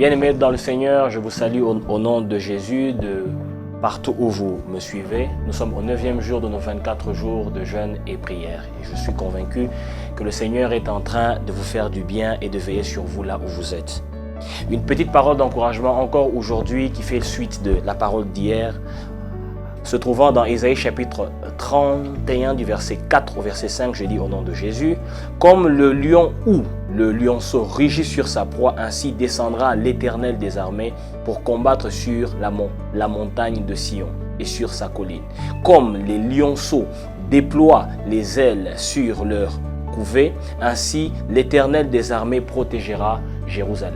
Bien-aimés dans le Seigneur, je vous salue au nom de Jésus, de partout où vous me suivez. Nous sommes au 9e jour de nos 24 jours de jeûne et prière. Et je suis convaincu que le Seigneur est en train de vous faire du bien et de veiller sur vous là où vous êtes. Une petite parole d'encouragement encore aujourd'hui qui fait suite de la parole d'hier, se trouvant dans Ésaïe chapitre 31 du verset 4 au verset 5, je dis au nom de Jésus, « Comme le lion ou le lionceau rugit sur sa proie, ainsi descendra l'Éternel des armées pour combattre sur la montagne de Sion et sur sa colline. Comme les lionceaux déploient les ailes sur leur couvée, ainsi l'Éternel des armées protégera Jérusalem. »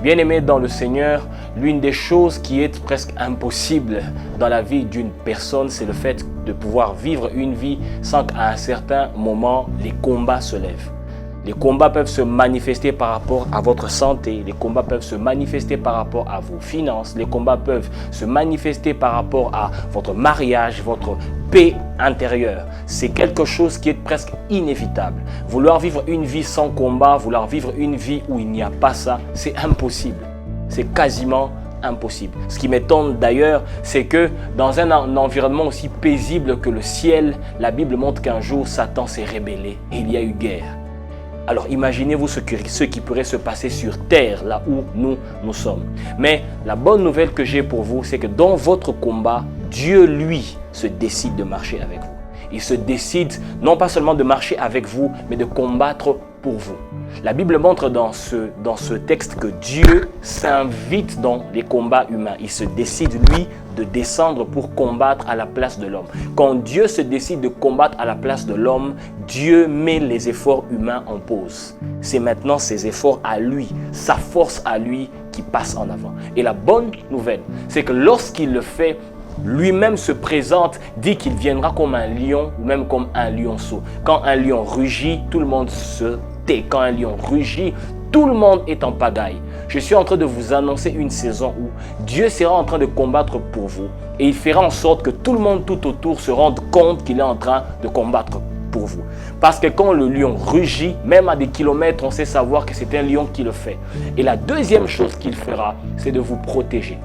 Bien-aimés dans le Seigneur, l'une des choses qui est presque impossible dans la vie d'une personne, c'est le fait de pouvoir vivre une vie sans qu'à un certain moment, les combats se lèvent. Les combats peuvent se manifester par rapport à votre santé, les combats peuvent se manifester par rapport à vos finances, les combats peuvent se manifester par rapport à votre mariage, votre paix intérieure. C'est quelque chose qui est presque inévitable. Vouloir vivre une vie sans combat, vouloir vivre une vie où il n'y a pas ça, c'est impossible. C'est quasiment impossible. Ce qui m'étonne d'ailleurs, c'est que dans un environnement aussi paisible que le ciel, la Bible montre qu'un jour Satan s'est rébellé et il y a eu guerre. Alors imaginez-vous ce qui pourrait se passer sur terre, là où nous sommes. Mais la bonne nouvelle que j'ai pour vous, c'est que dans votre combat, Dieu, lui, se décide de marcher avec vous. Il se décide non pas seulement de marcher avec vous, mais de combattre pour vous. La Bible montre dans ce texte que Dieu s'invite dans les combats humains. Il se décide, lui, de descendre pour combattre à la place de l'homme. Quand Dieu se décide de combattre à la place de l'homme, Dieu met les efforts humains en pause. C'est maintenant ses efforts à lui, sa force à lui qui passe en avant. Et la bonne nouvelle, c'est que lorsqu'il le fait, lui-même se présente, dit qu'il viendra comme un lion ou même comme un lionceau. Quand un lion rugit, tout le monde se tait. Quand un lion rugit, tout le monde est en pagaille. Je suis en train de vous annoncer une saison où Dieu sera en train de combattre pour vous et il fera en sorte que tout le monde tout autour se rende compte qu'il est en train de combattre pour vous. Parce que quand le lion rugit, même à des kilomètres, on sait savoir que c'est un lion qui le fait. Et la deuxième chose qu'il fera, c'est de vous protéger.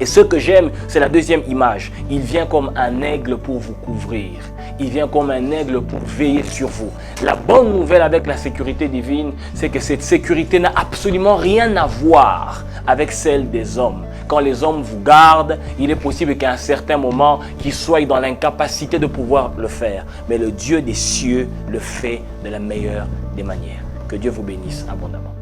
Et ce que j'aime, c'est la deuxième image. Il vient comme un aigle pour vous couvrir. Il vient comme un aigle pour veiller sur vous. La bonne nouvelle avec la sécurité divine, c'est que cette sécurité n'a absolument rien à voir avec celle des hommes. Quand les hommes vous gardent, il est possible qu'à un certain moment, qu'ils soient dans l'incapacité de pouvoir le faire. Mais le Dieu des cieux le fait de la meilleure des manières. Que Dieu vous bénisse abondamment.